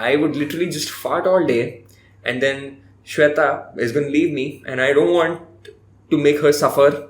I would literally just fart all day, and then Shweta is going to leave me, and I don't want to make her suffer.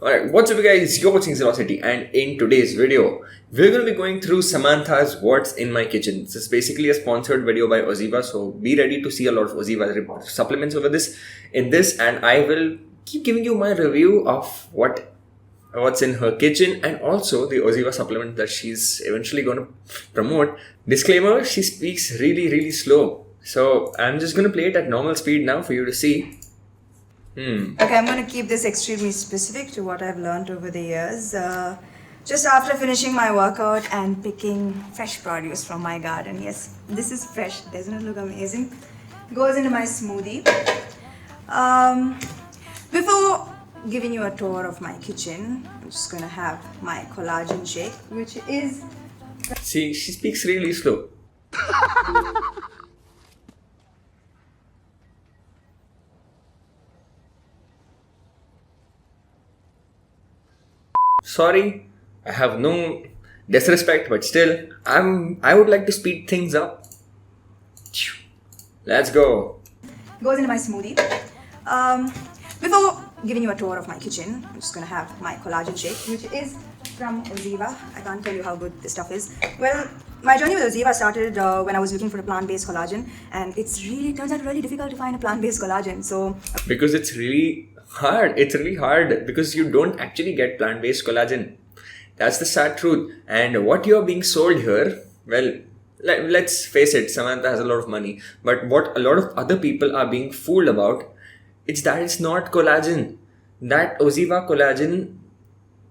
Alright, what's up guys, you're watching Zealocity, and in today's video, we're going to be going through Samantha's What's in My Kitchen. This is basically a sponsored video by Oziva, so be ready to see a lot of Oziva supplements over this, and I will keep giving you my review of what's in her kitchen and also the Oziva supplement that she's eventually going to promote. Disclaimer, she speaks really slow, so I'm just going to play it at normal speed now for you to see. Okay, I'm going to keep this extremely specific to what I've learned over the years. Just after finishing my workout and picking fresh produce from my garden. Yes, this is fresh. Doesn't it look amazing? Goes into my smoothie. Before giving you a tour of my kitchen, I'm just going to have my collagen shake, which is... See, she speaks really slow. Sorry, I have no disrespect, but still, I would like to speed things up. Let's go. Goes into my smoothie. Before giving you a tour of my kitchen, I'm just gonna have my collagen shake, which is from Oziva. I can't tell you how good this stuff is. Well, my journey with Oziva started when I was looking for a plant-based collagen, and turns out really difficult to find a plant-based collagen. So because it's really hard. It's really hard because you don't actually get plant-based collagen. That's the sad truth. And what you're being sold here, well, let's face it, Samantha has a lot of money. But what a lot of other people are being fooled about, it's that it's not collagen. That Oziva collagen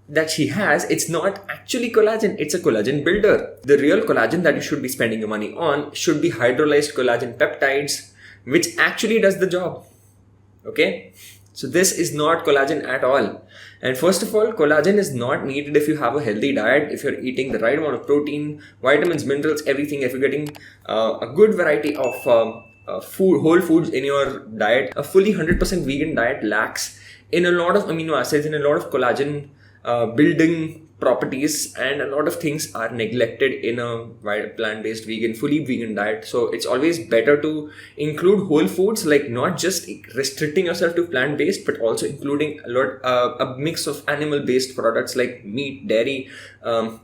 that she has, it's not actually collagen, it's a collagen builder. The real collagen that you should be spending your money on should be hydrolyzed collagen peptides, which actually does the job. Okay? So this is not collagen at all. And first of all, collagen is not needed if you have a healthy diet, if you're eating the right amount of protein, vitamins, minerals, everything. If you're getting a good variety of whole foods in your diet. A fully 100% vegan diet lacks in a lot of amino acids, in a lot of collagen building properties, and a lot of things are neglected in a plant-based fully vegan diet. So it's always better to include whole foods, like not just restricting yourself to plant-based, but also including a mix of animal-based products like meat, dairy,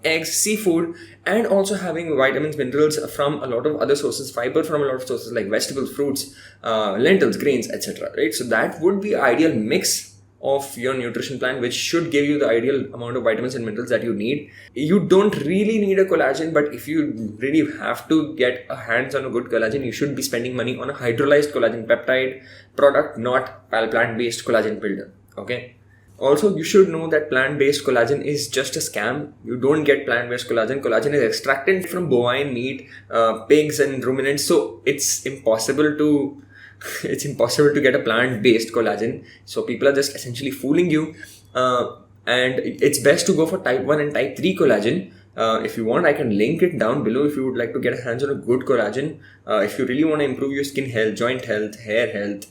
eggs, seafood, and also having vitamins, minerals from a lot of other sources, fiber from a lot of sources like vegetables, fruits, lentils, grains, etc. Right? So that would be ideal mix of your nutrition plan, which should give you the ideal amount of vitamins and minerals that you need. You don't really need a collagen, but if you really have to get a hands on a good collagen, you should be spending money on a hydrolyzed collagen peptide product, not plant-based collagen builder. Okay. Also, you should know that plant-based collagen is just a scam. You don't get plant-based collagen. Collagen is extracted from bovine meat, pigs and ruminants. So it's impossible to get a plant-based collagen. So people are just essentially fooling you. And it's best to go for type 1 and type 3 collagen. If you want, I can link it down below if you would like to get a hands on a good collagen. If you really want to improve your skin health, joint health, hair health,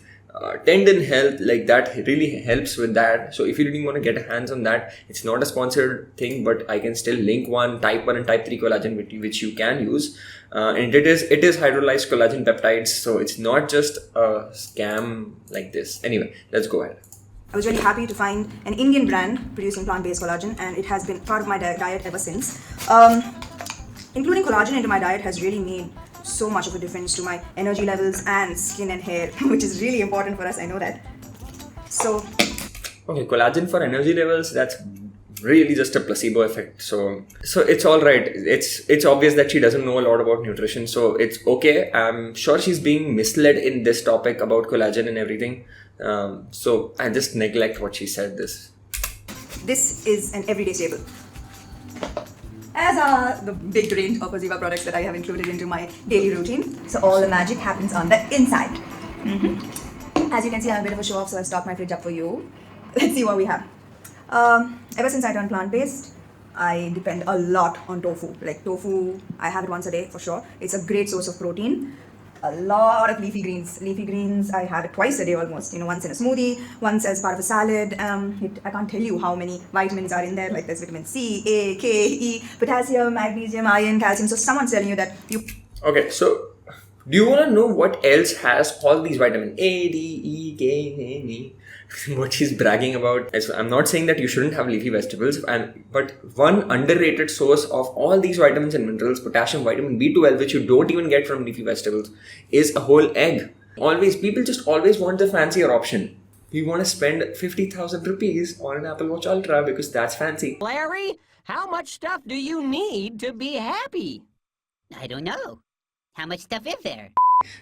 tendon health, like that really helps with that. So if you really want to get a hands on that, it's not a sponsored thing, but I can still link type 1 and type 3 collagen which you can use. And it is hydrolyzed collagen peptides, so it's not just a scam like this. Anyway, let's go ahead. I was really happy to find an Indian brand producing plant-based collagen, and it has been part of my diet ever since. Including collagen into my diet has really made so much of a difference to my energy levels and skin and hair, which is really important for us, I know that. So okay, collagen for energy levels, that's really just a placebo effect. So it's all right. It's obvious that she doesn't know a lot about nutrition, so it's okay. I'm sure she's being misled in this topic about collagen and everything. So I just neglect what she said. This is an everyday staple, as are the big range of Oziva products that I have included into my daily routine. So all the magic happens on the inside. As you can see, I'm a bit of a show off, so I'll stock my fridge up for you. Let's see what we have. Ever since I turned plant-based, I depend a lot on tofu. Like tofu, I have it once a day for sure. It's a great source of protein. a lot of leafy greens. Leafy greens, I have it twice a day almost. Once in a smoothie, once as part of a salad. I can't tell you how many vitamins are in there. Like there's vitamin C, A, K, E, potassium, magnesium, iron, calcium. So someone's telling you that you... Okay, so do you want to know what else has all these vitamins? A, D, E, K, N, E. What she's bragging about. I'm not saying that you shouldn't have leafy vegetables, but one underrated source of all these vitamins and minerals, potassium, vitamin B12, which you don't even get from leafy vegetables, is a whole egg. People just always want the fancier option. We want to spend 50,000 rupees on an Apple Watch Ultra because that's fancy. Larry, how much stuff do you need to be happy? I don't know. How much stuff is there?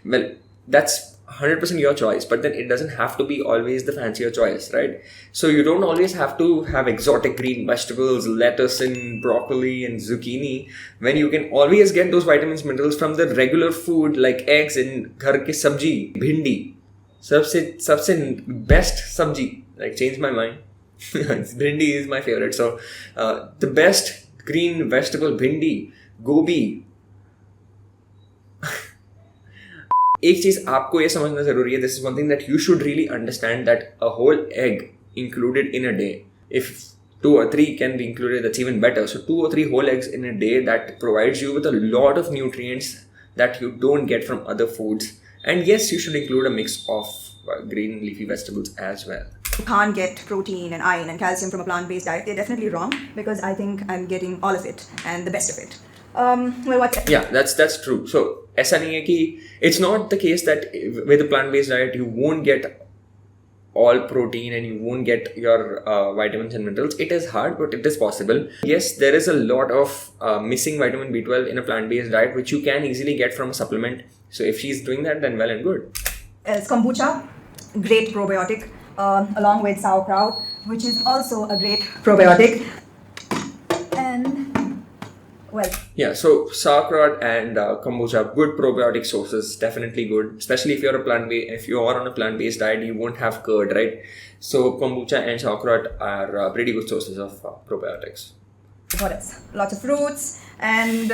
Well, that's 100% your choice, but then it doesn't have to be always the fancier choice, right? So you don't always have to have exotic green vegetables, lettuce and broccoli and zucchini, when you can always get those vitamins, minerals from the regular food like eggs and ghar ki sabji, bhindi. Sabse best sabji. Like, changed my mind. Bhindi is my favorite. So the best green vegetable, bhindi, gobi. एक चीज आपको ये समझना जरूरी है. This is one thing that you should really understand, that a whole egg included in a day, if 2 or 3 can be included, that's even better. So 2 or 3 whole eggs in a day, that provides you with a lot of nutrients that you don't get from other foods. And yes, you should include a mix of green leafy vegetables as well. You can't get protein and iron and calcium from a plant-based diet. They're definitely wrong, because I think I'm getting all of it and the best of it. Yeah, that's true. So ऐसा नहीं है कि it's not the case that with a plant-based diet you won't get all protein and you won't get your vitamins and minerals. It is hard, but it is possible. Yes, there is a lot of missing vitamin B12 in a plant-based diet, which you can easily get from a supplement. So if she's doing that, then well and good. Kombucha, great probiotic, along with sauerkraut, which is also a great probiotic. And well, yeah, so sauerkraut and kombucha, good probiotic sources, definitely good. Especially if you're on a plant-based diet, you won't have curd, right? So kombucha and sauerkraut are pretty good sources of probiotics. What else? Lots of fruits and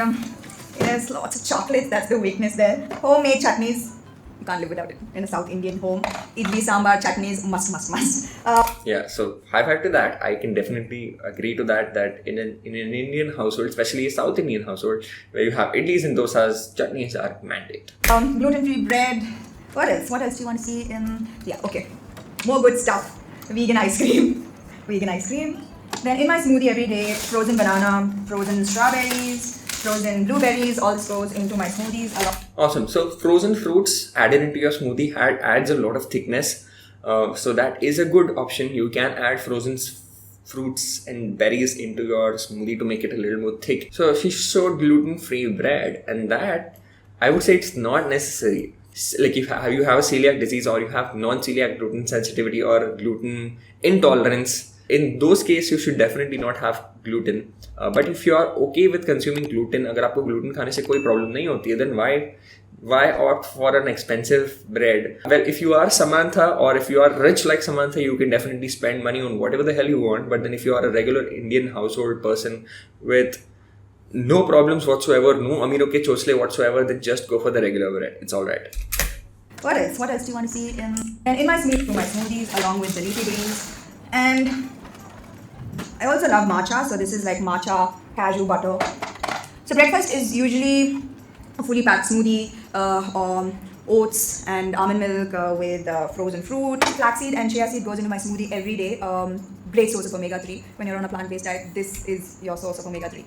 yes, lots of chocolates. That's the weakness there. Homemade chutneys. You can't live without it in a South Indian home. Idli, sambar, chutneys, must. Yeah, so high five to that. I can definitely agree to that in an Indian household, especially a South Indian household, where you have idlis and dosas, chutneys are mandate. Gluten-free bread. What else? What else do you want to see? Yeah, okay. More good stuff. Vegan ice cream. Then in my smoothie every day, frozen banana, frozen strawberries, frozen blueberries, all this goes into my smoothies. Awesome. So frozen fruits added into your smoothie adds a lot of thickness. So that is a good option. You can add frozen fruits and berries into your smoothie to make it a little more thick. So she showed gluten-free bread, and that I would say it's not necessary. Like if you have a celiac disease, or you have non-celiac gluten sensitivity or gluten intolerance, in those cases you should definitely not have gluten. But if you are okay with consuming gluten, अगर आपको gluten खाने से कोई problem नहीं होती है, then why opt for an expensive bread? Well, if you are Samantha, or if you are rich like Samantha, you can definitely spend money on whatever the hell you want. But then if you are a regular Indian household person with no problems whatsoever, no amino ke chosle whatsoever, then just go for the regular bread. It's alright. What else do you want to see in my smoothies, along with the leafy greens? And I also love matcha, so this is like matcha cashew butter. So breakfast is usually a fully packed smoothie, oats and almond milk with frozen fruit. Flaxseed and chia seed goes into my smoothie every day. Great source of omega-3. When you're on a plant-based diet, this is your source of omega-3.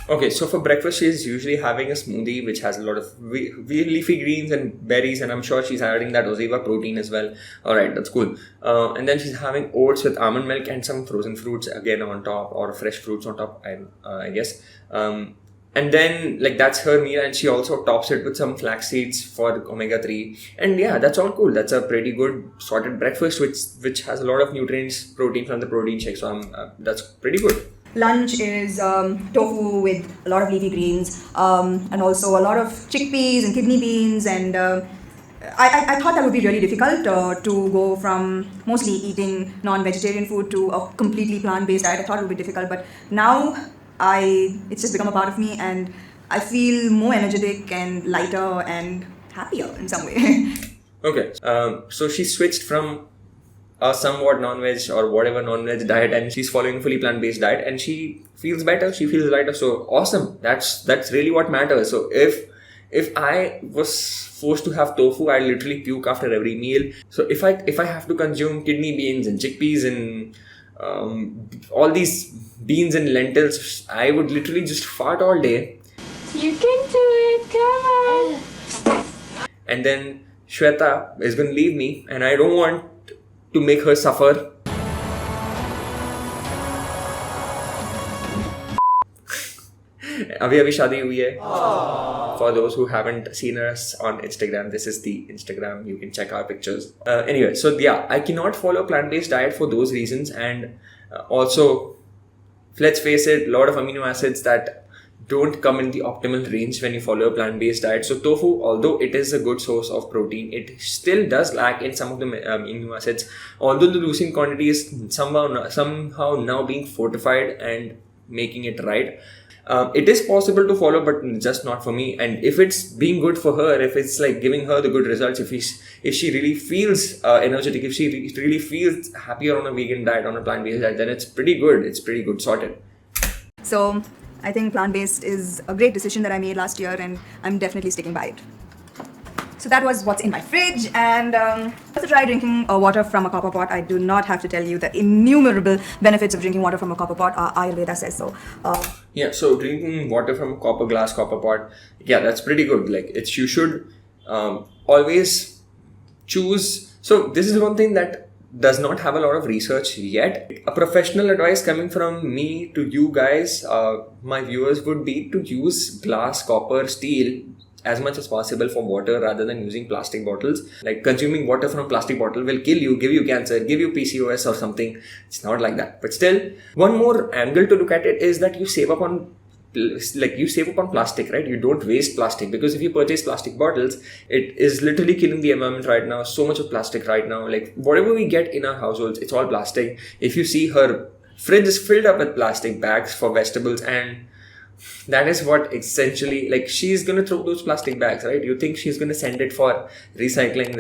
Okay, so for breakfast, she's usually having a smoothie which has a lot of leafy greens and berries, and I'm sure she's adding that Oziva protein as well. Alright, that's cool. And then she's having oats with almond milk and some frozen fruits again on top, or fresh fruits on top, I guess. And then, like, that's her meal, and she also tops it with some flax seeds for omega-3. And yeah, that's all cool. That's a pretty good sorted breakfast, which has a lot of nutrients, protein from the protein shake. So that's pretty good. Lunch is tofu with a lot of leafy greens, and also a lot of chickpeas and kidney beans. And I thought that would be really difficult to go from mostly eating non-vegetarian food to a completely plant-based diet. I thought it would be difficult, but now it's just become a part of me, and I feel more energetic and lighter, and happier in some way. Okay, so she switched from a somewhat non-veg or whatever non-veg diet, and she's following a fully plant-based diet, and she feels better, she feels lighter. So awesome. That's really what matters. So if I was forced to have tofu, I'd literally puke after every meal. So if I have to consume kidney beans and chickpeas and all these beans and lentils, I would literally just fart all day. You can do it, come on. And then Shweta is going to leave me, and I don't want to make her suffer. अभी शादी हुई है. For those who haven't seen us on Instagram, this is the Instagram. You can check our pictures. Anyway, so yeah, I cannot follow plant-based diet for those reasons, and also, let's face it, a lot of amino acids that don't come in the optimal range when you follow a plant-based diet. So tofu, although it is a good source of protein, it still does lack in some of the amino acids. Although the leucine quantity is somehow now being fortified and making it right. It is possible to follow, but just not for me. And if it's being good for her, if it's like giving her the good results, if she really feels energetic, if she really feels happier on a vegan diet, on a plant-based diet, then it's pretty good. It's pretty good sorted. So I think plant-based is a great decision that I made last year, and I'm definitely sticking by it. So that was what's in my fridge, and to try drinking water from a copper pot. I do not have to tell you the innumerable benefits of drinking water from a copper pot. Ayurveda says so. Yeah, so drinking water from a copper glass, copper pot, yeah, that's pretty good. Like you should always choose. So this is one thing that does not have a lot of research yet. A professional advice coming from me to you guys, my viewers, would be to use glass, copper, steel as much as possible for water rather than using plastic bottles. Like consuming water from a plastic bottle will kill you, give you cancer, give you PCOS or something. It's not like that. But still, one more angle to look at it is that you save up on plastic, right? You don't waste plastic, because if you purchase plastic bottles, it is literally killing the environment right now. So much of plastic right now, like whatever we get in our households, it's all plastic. If you see, her fridge is filled up with plastic bags for vegetables, and that is what essentially, like, she's gonna throw those plastic bags, right? You think she's gonna send it for recycling?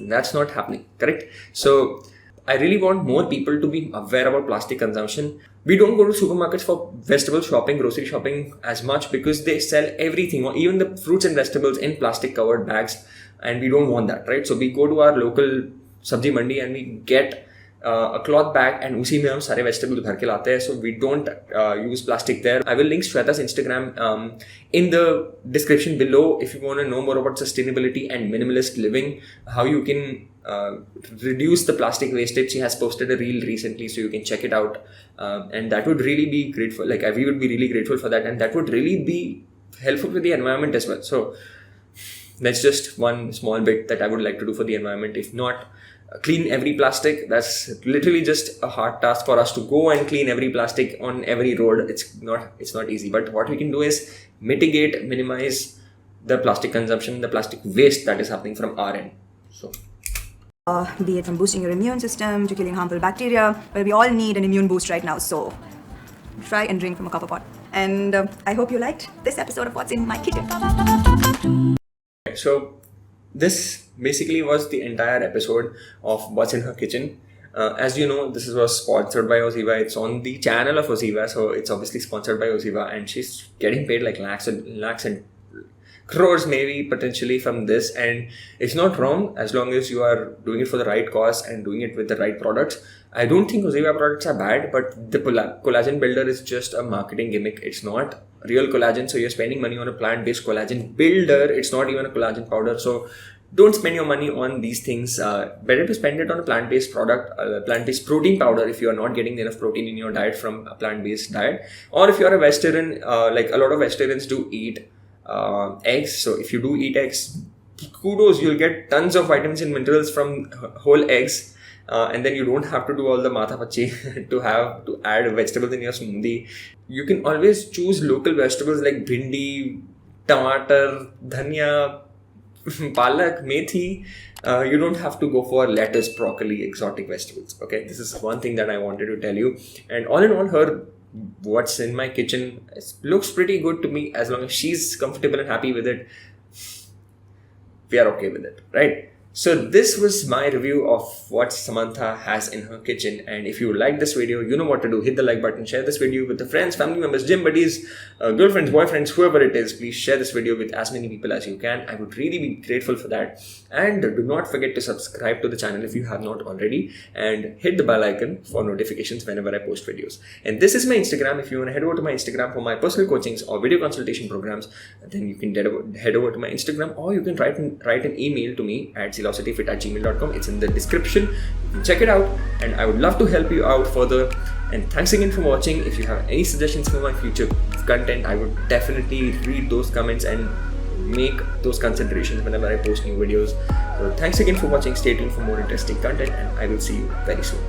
That's not happening, correct? So I really want more people to be aware about plastic consumption. We don't go to supermarkets for vegetable shopping, grocery shopping as much, because they sell everything, or even the fruits and vegetables, in plastic covered bags, and we don't want that, right? So we go to our local sabji mandi and we get a cloth bag, and उसी में हम सारे vegetables भर के लाते हैं. So we don't use plastic there. I will link Shweta's Instagram in the description below if you want to know more about sustainability and minimalist living, how you can reduce the plastic wastage. She has posted a reel recently, so you can check it out, and that would really be grateful. Like, we would be really grateful for that, and that would really be helpful with the environment as well. So that's just one small bit that I would like to do for the environment. If not clean every plastic, that's literally just a hard task for us to go and clean every plastic on every road. It's not easy, but what we can do is mitigate, minimize the plastic consumption, the plastic waste that is happening from our end. So Be it from boosting your immune system to killing harmful bacteria, but we all need an immune boost right now. So try and drink from a copper pot. And I hope you liked this episode of What's in My Kitchen. So this basically was the entire episode of What's in Her Kitchen. As you know, this was sponsored by Oziva. It's on the channel of Oziva, so it's obviously sponsored by Oziva, and she's getting paid like lakhs and crores maybe potentially from this, and it's not wrong as long as you are doing it for the right cause and doing it with the right products. I don't think Oziva products are bad, but the collagen builder is just a marketing gimmick. It's not real collagen, so you're spending money on a plant-based collagen builder. It's not even a collagen powder, so don't spend your money on these things. Better to spend it on a plant-based product, plant-based protein powder if you are not getting enough protein in your diet from a plant-based diet. Or if you're a vegetarian, like a lot of vegetarians do eat eggs. So if you do eat eggs, kudos, you'll get tons of vitamins and minerals from whole eggs. And then you don't have to do all the matha pachi to add vegetables in your smoothie. You can always choose local vegetables like bhindi, tomato, dhania, palak, methi. You don't have to go for lettuce, broccoli, exotic vegetables. Okay, this is one thing that I wanted to tell you. And all in all, her What's in My Kitchen looks pretty good to me, as long as she's comfortable and happy with it. we are okay with it, right? So this was my review of what Samantha has in her kitchen. And if you like this video, you know what to do. Hit the like button, share this video with the friends, family members, gym buddies, girlfriends, boyfriends, whoever it is. Please share this video with as many people as you can. I would really be grateful for that. And do not forget to subscribe to the channel if you have not already, and hit the bell icon for notifications whenever I post videos. And this is my Instagram. If you want to head over to my Instagram for my personal coachings or video consultation programs, then you can head over to my Instagram, or you can write an email to me at zealocityfit@gmail.com. It's in the description. You can check it out, and I would love to help you out further. And thanks again for watching. If you have any suggestions for my future content, I would definitely read those comments and make those considerations whenever I post new videos. So thanks again for watching. Stay tuned for more interesting content, and I will see you very soon.